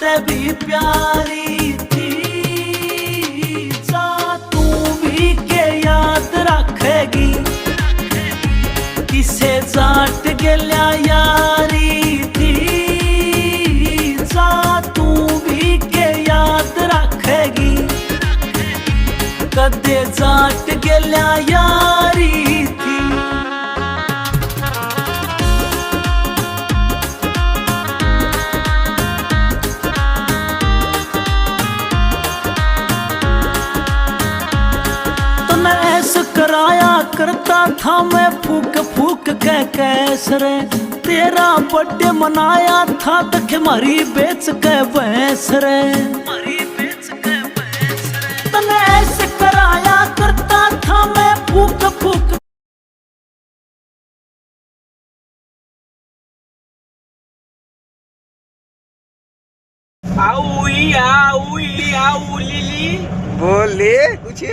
से भी प्यारी थी। जा तू भी के याद रखेगी किसे जाट गेल्या यारी थी। जा तू भी के याद रखेगी कदे जाट गेल्या यारी थी। तने ऐसा कराया करता था मैं फूक फूक के कैसरे। तेरा बर्थडे मनाया था तक मारी बेच के भैंस रे। तने ऐसे कराया करता था मैं फूक फूक। आऊ ई आऊ ई आऊ लीली बोले कुछ